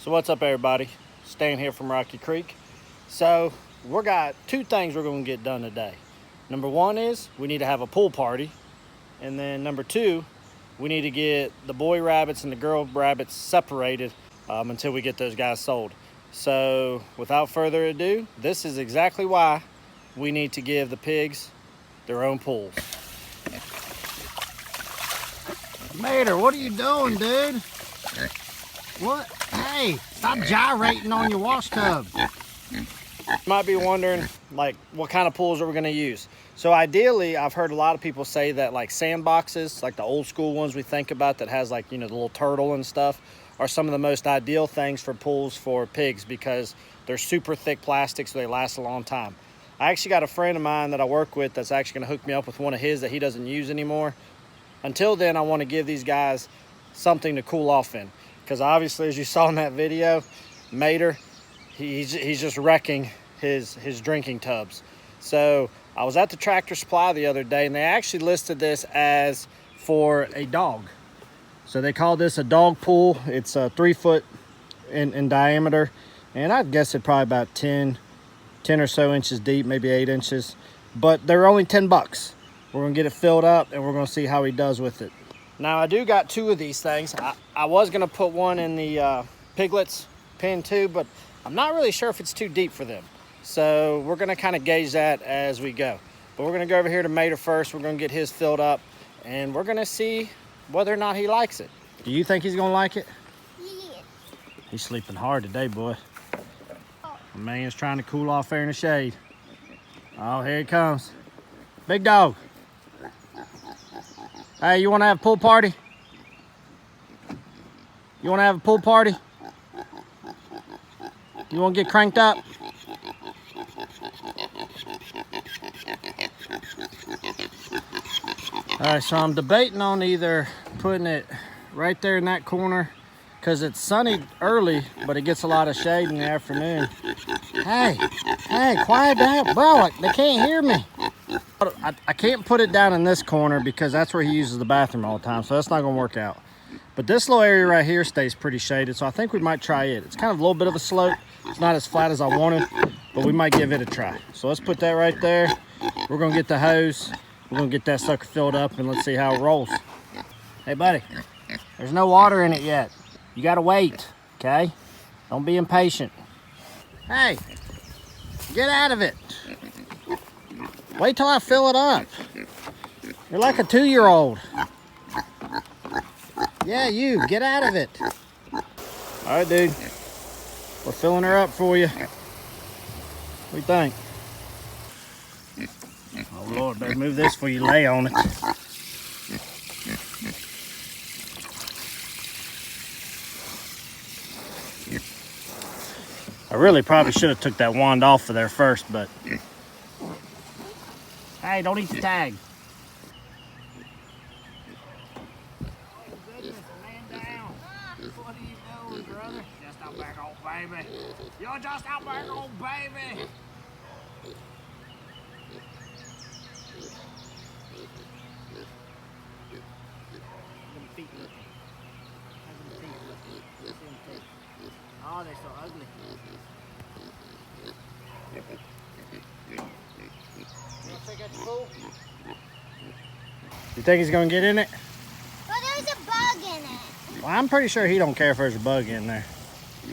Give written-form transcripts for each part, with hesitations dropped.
So what's up, everybody? Stan here from Rocky Creek. So we got two things we're going to get done today. Number one is we need to have a pool party, and then number two, we need to get the boy rabbits and the girl rabbits separated until we get those guys sold. So without further ado, this is exactly why we need to give the pigs their own pools. Mater, what are you doing, dude? What? Hey, stop gyrating on your wash tub. You might be wondering, like, what kind of pools are we going to use? So ideally, I've heard a lot of people say that, like, sandboxes, like the old school ones we think about that has, like, you know, the little turtle and stuff, are some of the most ideal things for pools for pigs because they're super thick plastic, so they last a long time. I actually got a friend of mine that I work with that's actually going to hook me up with one of his that he doesn't use anymore. Until then, I want to give these guys something to cool off in. Because obviously, as you saw in that video, Mater, he's just wrecking his drinking tubs. So I was at the Tractor Supply the other day, and they actually listed this as for a dog. So they call this a dog pool. It's 3 foot in diameter, and I'd guess it probably about 10 or so inches deep, maybe 8 inches. But they're only 10 bucks. We're gonna get it filled up, and we're gonna see how he does with it. Now, I do got two of these things. I was gonna put one in the piglets pen too, but I'm not really sure if it's too deep for them. So we're gonna kind of gauge that as we go. But we're gonna go over here to Mater first. We're gonna get his filled up, and we're gonna see whether or not he likes it. Do you think he's gonna like it? Yeah. He's sleeping hard today, boy. The man's trying to cool off there in the shade. Oh, here he comes. Big dog. Hey, you want to have a pool party? You want to have a pool party? You want to get cranked up? All right, so I'm debating on either putting it right there in that corner because it's sunny early, but it gets a lot of shade in the afternoon. Hey, quiet down. Bro, they can't hear me. I can't put it down in this corner because that's where he uses the bathroom all the time, so that's not going to work out. But this little area right here stays pretty shaded, so I think we might try it. It's kind of a little bit of a slope. It's not as flat as I wanted, but we might give it a try. So let's put that right there. We're going to get the hose. We're going to get that sucker filled up, and let's see how it rolls. Hey, buddy, there's no water in it yet. You got to wait, okay? Don't be impatient. Hey, get out of it. Wait till I fill it up. You're like a 2-year-old. Yeah, you, get out of it. All right, dude. We're filling her up for you. What do you think? Oh, Lord, better move this before you lay on it. I really probably should have took that wand off of there first, but... Hey, don't eat the tag. Oh, goodness, man down. What are you doing, brother? Just a big old baby. You're just a big old baby. Oh, they're so ugly. Check out the pool. You think he's gonna get in it? Well, there's a bug in it. Well, I'm pretty sure he don't care if there's a bug in there.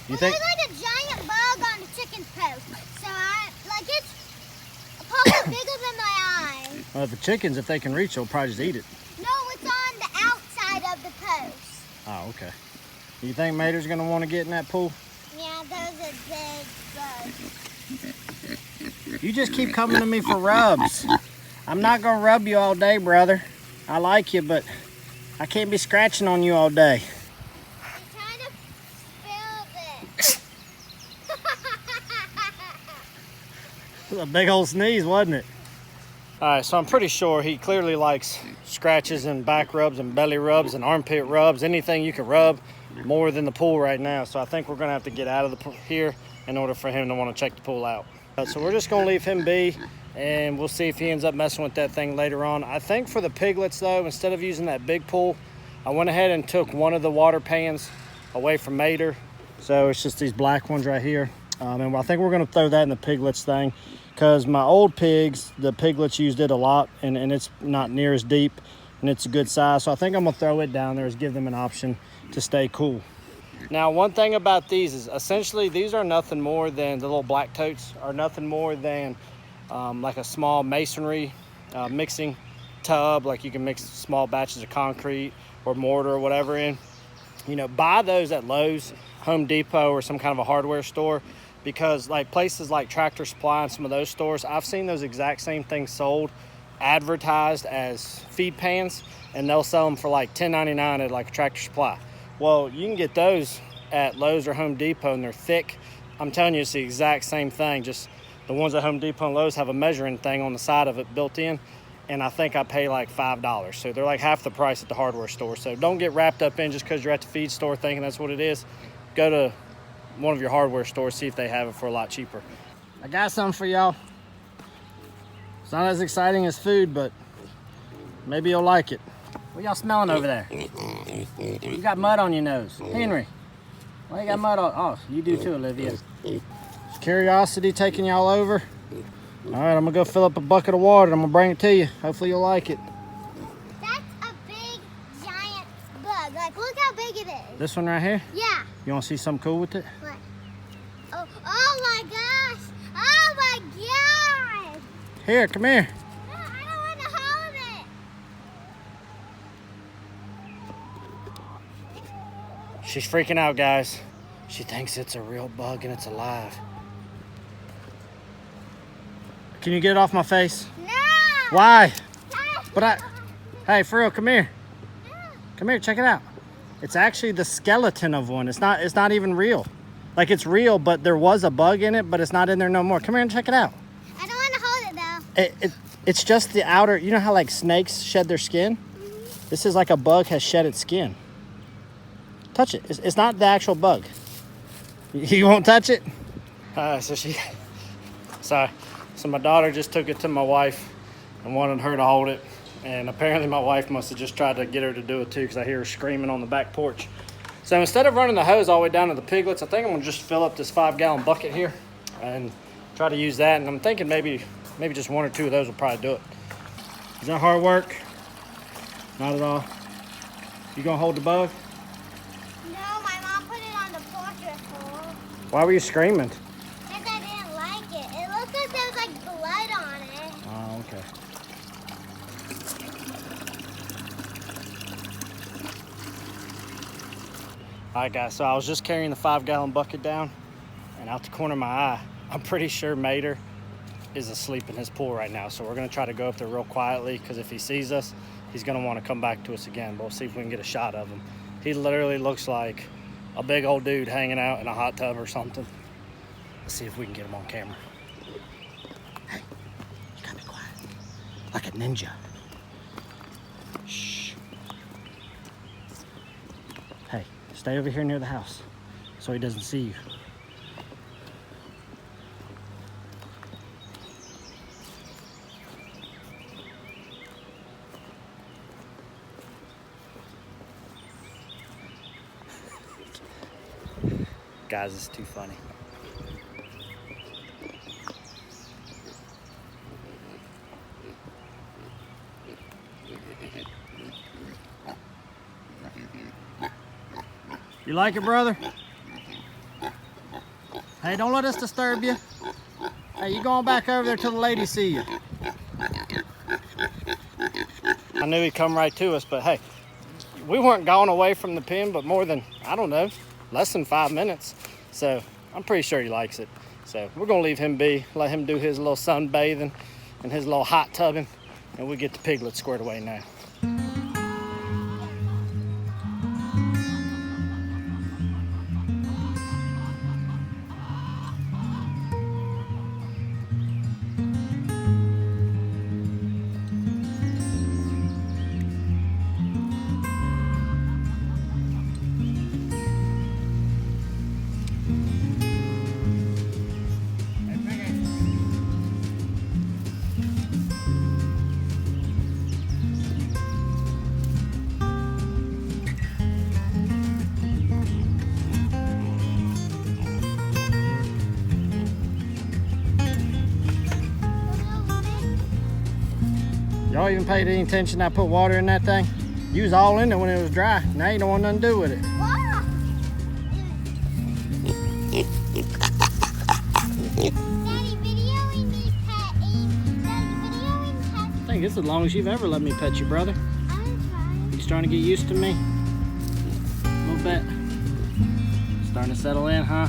You think? There's like a giant bug on the chicken's post. So it's probably bigger than my eye. Well, the chickens, if they can reach, they'll probably just eat it. No, it's on the outside of the post. Oh, okay. You think Mater's gonna want to get in that pool? Yeah, those are big bugs. You just keep coming to me for rubs. I'm not gonna rub you all day, brother. I like you, but I can't be scratching on you all day. I'm trying to spill this. It was a big old sneeze, wasn't it? All right, so I'm pretty sure he clearly likes scratches and back rubs and belly rubs and armpit rubs, anything you can rub more than the pool right now. So I think we're gonna have to get out of the pool here in order for him to want to check the pool out. So we're just gonna leave him be, and we'll see if he ends up messing with that thing later on. I think for the piglets though, instead of using that big pool, I went ahead and took one of the water pans away from Mater So it's just these black ones right here. And I think we're gonna throw that in the piglets thing, because my old pigs, the piglets used it a lot, and it's not near as deep, and it's a good size. So I think I'm gonna throw it down there, is give them an option to stay cool. Now, one thing about these is essentially these are nothing more than, the little black totes are nothing more than like a small masonry mixing tub. Like you can mix small batches of concrete or mortar or whatever in. You know, buy those at Lowe's, Home Depot, or some kind of a hardware store, because like places like Tractor Supply and some of those stores, I've seen those exact same things sold, advertised as feed pans, and they'll sell them for like $10.99 at like a Tractor Supply. Well, you can get those at Lowe's or Home Depot, and they're thick. I'm telling you, it's the exact same thing. Just the ones at Home Depot and Lowe's have a measuring thing on the side of it built in, and I think I pay like $5. So they're like half the price at the hardware store. So don't get wrapped up in just because you're at the feed store thinking that's what it is. Go to one of your hardware stores, see if they have it for a lot cheaper. I got something for y'all. It's not as exciting as food, but maybe you'll like it. What y'all smelling over there? You got mud on your nose. Henry, why you got mud on? Oh, you do too, Olivia. Is curiosity taking y'all over? All right, I'm gonna go fill up a bucket of water. I'm gonna bring it to you. Hopefully you'll like it. That's a big, giant bug. Like, look how big it is. This one right here? Yeah. You wanna see something cool with it? What? Oh my gosh. Oh my God. Here, come here. No, I don't want to hold it. She's freaking out, guys. She thinks it's a real bug and it's alive. Can you get it off my face? No. Why? But hey, for real, come here. Come here, check it out. It's actually the skeleton of one. It's not even real. Like, it's real, but there was a bug in it, but it's not in there no more. Come here and check it out. I don't want to hold it though. It's just the outer, you know how like snakes shed their skin? Mm-hmm. This is like a bug has shed its skin. Touch it. It's not the actual bug. You won't touch it? So my daughter just took it to my wife and wanted her to hold it. And apparently my wife must have just tried to get her to do it too, because I hear her screaming on the back porch. So instead of running the hose all the way down to the piglets, I think I'm gonna just fill up this 5-gallon bucket here and try to use that. And I'm thinking maybe just 1 or 2 of those will probably do it. Is that hard work? Not at all. You gonna hold the bug? No, my mom put it on the porch before. Why were you screaming? Because I didn't like it. It looked like there was like blood on it. Oh, okay. All right, guys, so I was just carrying the 5-gallon bucket down, and out the corner of my eye, I'm pretty sure Mater is asleep in his pool right now. So we're gonna try to go up there real quietly, because if he sees us, he's gonna wanna come back to us again. But we'll see if we can get a shot of him. He literally looks like a big old dude hanging out in a hot tub or something. Let's see if we can get him on camera. Hey, you gotta be quiet. Like a ninja. Shh. Hey, stay over here near the house so he doesn't see you. Guys, it's too funny. You like it, brother? Hey, don't let us disturb you. Hey, you going back over there till the ladies see you. I knew he'd come right to us, but hey, we weren't gone away from the pen, but more than, I don't know, less than 5 minutes. So I'm pretty sure he likes it. So we're gonna leave him be, let him do his little sunbathing and his little hot tubbing, and we get the piglets squared away now. Y'all even paid any attention I put water in that thing? You was all in it when it was dry. Now you don't want nothing to do with it. Wow. Daddy, videoing me petting. Daddy, videoing petting. I think it's as long as you've ever let me pet you, brother. I'm trying. You starting to get used to me? A little bit. Starting to settle in, huh?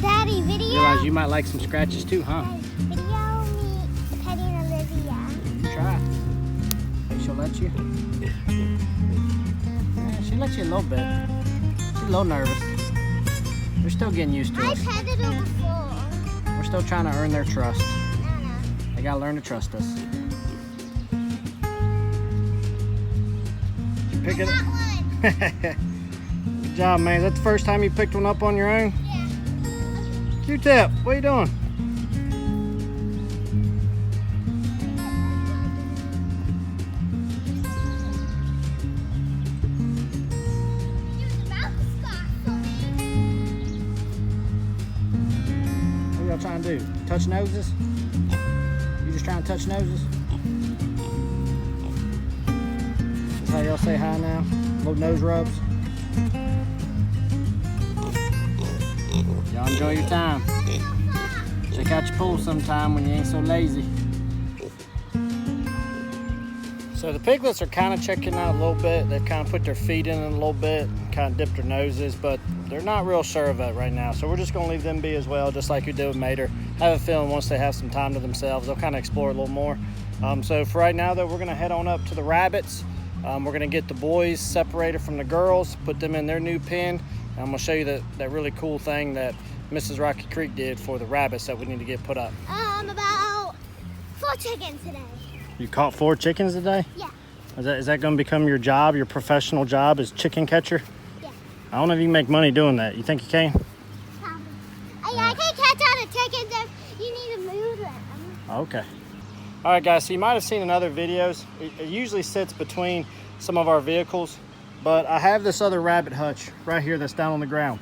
Daddy, video. Realize you might like some scratches too, huh? Daddy, video me petting Olivia. Try. Think she'll let you? Yeah, she lets you a little bit. She's a little nervous. We're still getting used to I it. petted her before. We're still trying to earn their trust. I know. They gotta learn to trust us. Did you pick it Got up? one. Good job, man. Is that the first time you picked one up on your own? Yeah. Q-Tip, what are you doing? He was about to stop for me. What are y'all trying to do? Touch noses? You just trying to touch noses? That's how y'all say hi now? Little nose rubs? Y'all enjoy your time. Check out your pool sometime when you ain't so lazy. So the piglets are kind of checking out a little bit. They've kind of put their feet in it a little bit, kind of dipped their noses, but they're not real sure of it right now. So we're just gonna leave them be as well, just like we did with Mater. I have a feeling once they have some time to themselves, they'll kind of explore a little more. So for right now though, we're gonna head on up to the rabbits. We're gonna get the boys separated from the girls, put them in their new pen. And I'm gonna show you that really cool thing that Mrs. Rocky Creek did for the rabbits that we need to get put up. About 4 chickens today. You caught 4 chickens today? Yeah. Is that gonna become your job, your professional job as chicken catcher? Yeah. I don't know if you can make money doing that. You think you can? Probably. I can catch all the chickens if you need to move them. Okay. All right, guys, so you might have seen in other videos, it usually sits between some of our vehicles, but I have this other rabbit hutch right here that's down on the ground.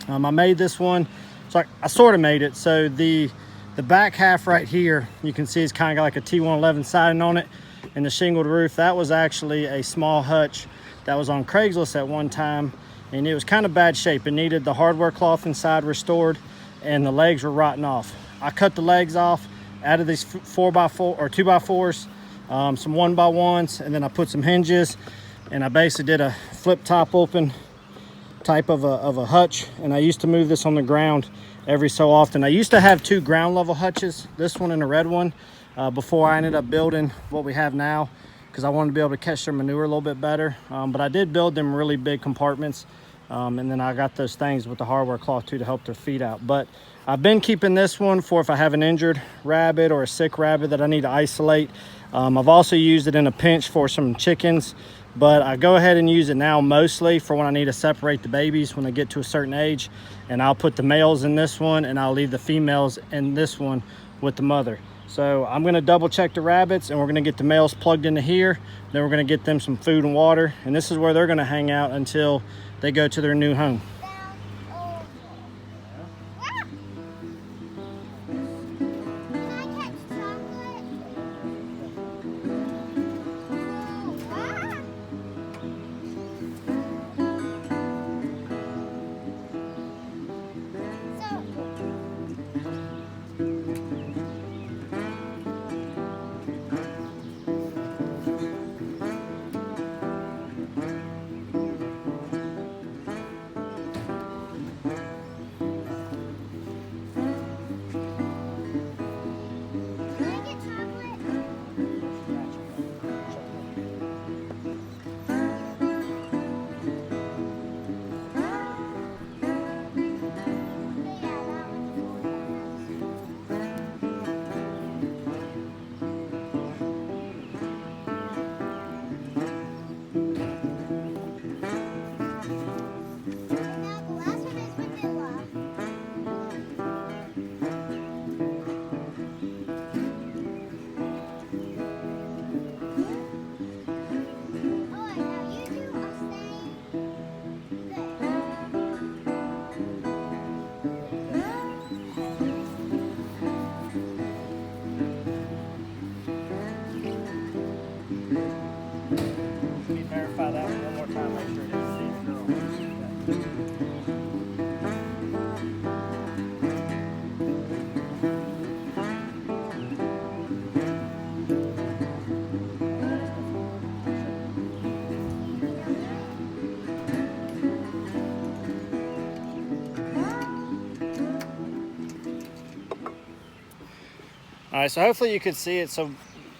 I made this one, so I sort of made it. So the back half right here, you can see it's kind of got like a T111 siding on it, and the shingled roof, that was actually a small hutch that was on Craigslist at one time, and it was kind of bad shape. It needed the hardware cloth inside restored, and the legs were rotting off. I cut the legs off, added these 4x4 or 2x4s, some 1x1s, and then I put some hinges, and I basically did a flip top open type of a hutch. And I used to move this on the ground every so often. I used to have 2 ground level hutches, this one and a red one, before I ended up building what we have now, because I wanted to be able to catch their manure a little bit better. But I did build them really big compartments, and then I got those things with the hardware cloth too to help their feet out. But I've been keeping this one for if I have an injured rabbit or a sick rabbit that I need to isolate. I've also used it in a pinch for some chickens, but I go ahead and use it now mostly for when I need to separate the babies when they get to a certain age. And I'll put the males in this one and I'll leave the females in this one with the mother. So I'm gonna double check the rabbits, and we're gonna get the males plugged into here. Then we're gonna get them some food and water, and this is where they're gonna hang out until they go to their new home. right, so hopefully you could see it. So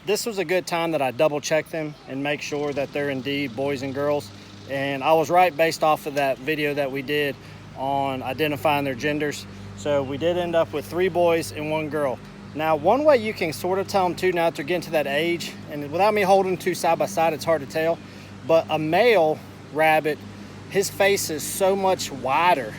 this was a good time that I double check them and make sure that they're indeed boys and girls. And I was right based off of that video that we did on identifying their genders. So we did end up with 3 boys and 1 girl. Now, one way you can sort of tell them too, now that they're getting to that age, and without me holding 2 side by side, it's hard to tell, but a male rabbit, his face is so much wider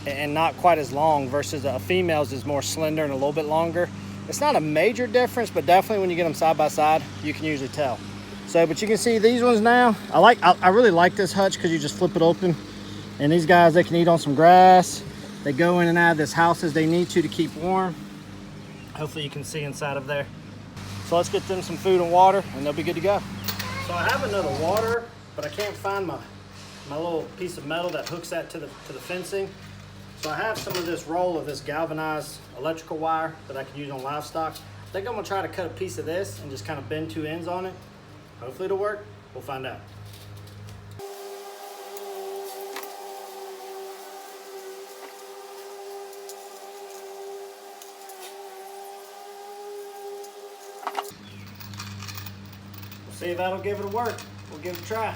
and not quite as long versus a female's is more slender and a little bit longer. It's not a major difference, but definitely when you get them side by side, you can usually tell. So, but you can see these ones now. I really like this hutch because you just flip it open. And these guys, they can eat on some grass. They go in and out of this house as they need to keep warm. Hopefully you can see inside of there. So let's get them some food and water and they'll be good to go. So I have another water, but I can't find my little piece of metal that hooks that to the fencing. So I have some of this roll of this galvanized electrical wire that I can use on livestock. I think I'm gonna try to cut a piece of this and just kind of bend 2 ends on it. Hopefully it'll work. We'll find out. We'll see if that'll give it a work. We'll give it a try.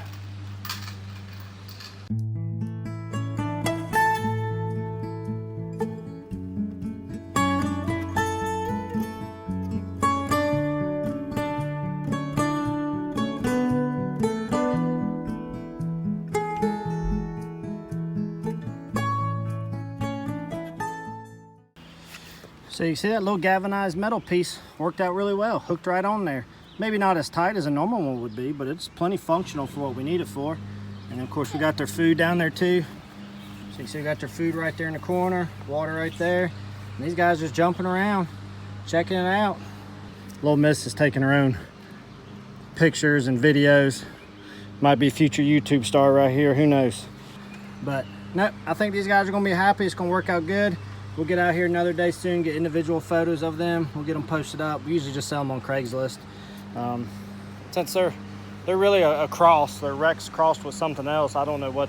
So you see that little galvanized metal piece worked out really well, hooked right on there. Maybe not as tight as a normal one would be, but it's plenty functional for what we need it for. And of course we got their food down there too. So you see we got their food right there in the corner, water right there. And these guys just jumping around, checking it out. Little Miss is taking her own pictures and videos. Might be a future YouTube star right here, who knows. But no, I think these guys are gonna be happy. It's gonna work out good. We'll get out here another day soon, get individual photos of them. We'll get them posted up. We usually just sell them on Craigslist. Since they're really a cross, they're Rex crossed with something else. I don't know what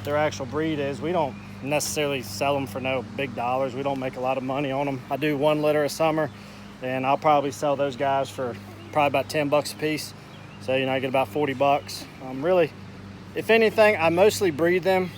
their actual breed is. We don't necessarily sell them for no big dollars. We don't make a lot of money on them. I do 1 litter a summer, and I'll probably sell those guys for probably about 10 bucks a piece. So, you know, I get about 40 bucks. Really, if anything, I mostly breed them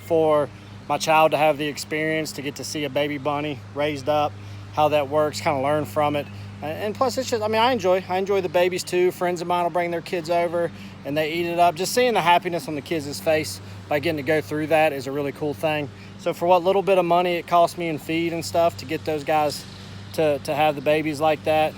for my child to have the experience, to get to see a baby bunny raised up, how that works, kind of learn from it. And plus it's just, I mean, I enjoy the babies too. Friends of mine will bring their kids over and they eat it up. Just seeing the happiness on the kids' face by getting to go through that is a really cool thing. So for what little bit of money it costs me in feed and stuff to get those guys to have the babies like that,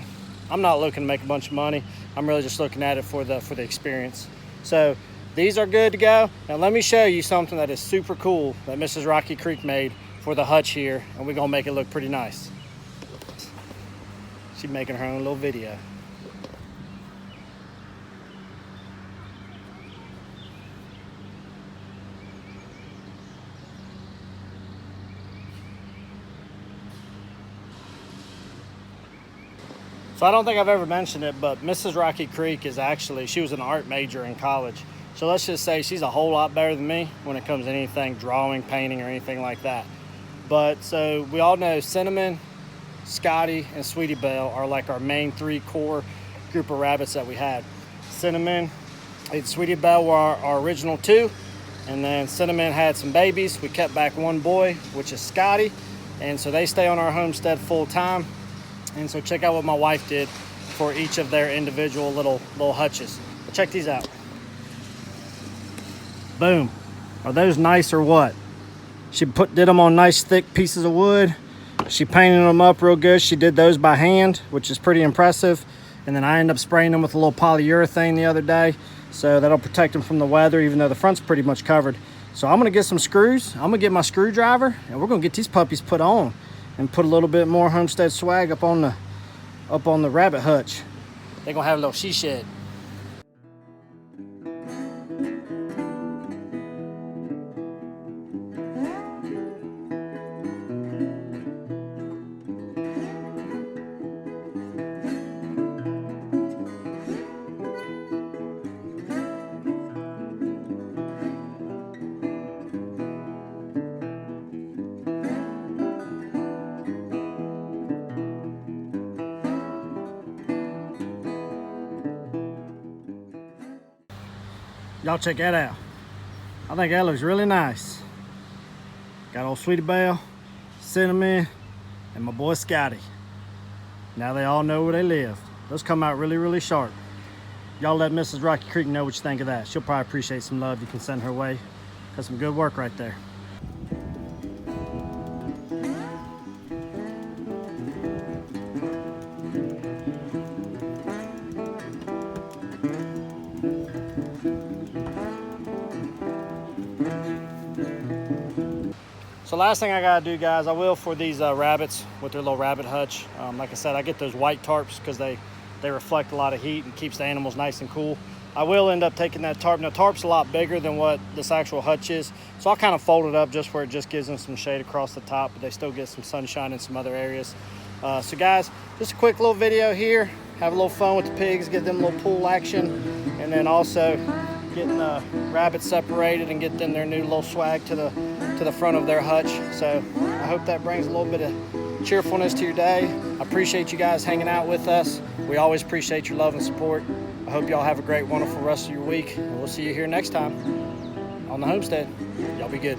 I'm not looking to make a bunch of money. I'm really just looking at it for the experience. So these are good to go. Now let me show you something that is super cool that Mrs. Rocky Creek made for the hutch here, and we're gonna make it look pretty nice. She's making her own little video. So I don't think I've ever mentioned it, but Mrs. Rocky Creek is actually, she was an art major in college. So let's just say she's a whole lot better than me when it comes to anything drawing, painting, or anything like that. But so we all know Cinnamon, Scotty, and Sweetie Belle are like our main 3 core group of rabbits that we had. Cinnamon and Sweetie Belle were our original 2. And then Cinnamon had some babies. We kept back 1 boy, which is Scotty. And so they stay on our homestead full time. And so check out what my wife did for each of their individual little hutches. But check these out. Boom. Are those nice or what? She did them on nice thick pieces of wood. She painted them up real good. She did those by hand, which is pretty impressive. And then I ended up spraying them with a little polyurethane the other day. So that'll protect them from the weather, even though the front's pretty much covered. So I'm gonna get some screws. I'm gonna get my screwdriver and we're gonna get these puppies put on and put a little bit more Homestead swag up on the rabbit hutch. They're gonna have a little she shed. Y'all check that out. I think that looks really nice. Got old Sweetie Belle, Cinnamon, and my boy Scotty. Now they all know where they live. Those come out really, really sharp. Y'all let Mrs. Rocky Creek know what you think of that. She'll probably appreciate some love you can send her way. Got some good work right there. So last thing I gotta do, guys, I will for these rabbits with their little rabbit hutch. Like I said, I get those white tarps because they reflect a lot of heat and keeps the animals nice and cool. I will end up taking that tarp. Now, tarp's a lot bigger than what this actual hutch is, so I'll kind of fold it up just where it just gives them some shade across the top, but they still get some sunshine in some other areas. So guys, just a quick little video here. Have a little fun with the pigs, get them a little pool action, and then also getting the rabbits separated and get them their new little swag to the front of their hutch. So I hope that brings a little bit of cheerfulness to your day. I appreciate you guys hanging out with us. We always appreciate your love and support. I hope y'all have a great, wonderful rest of your week, and we'll see you here next time on the Homestead. Y'all be good.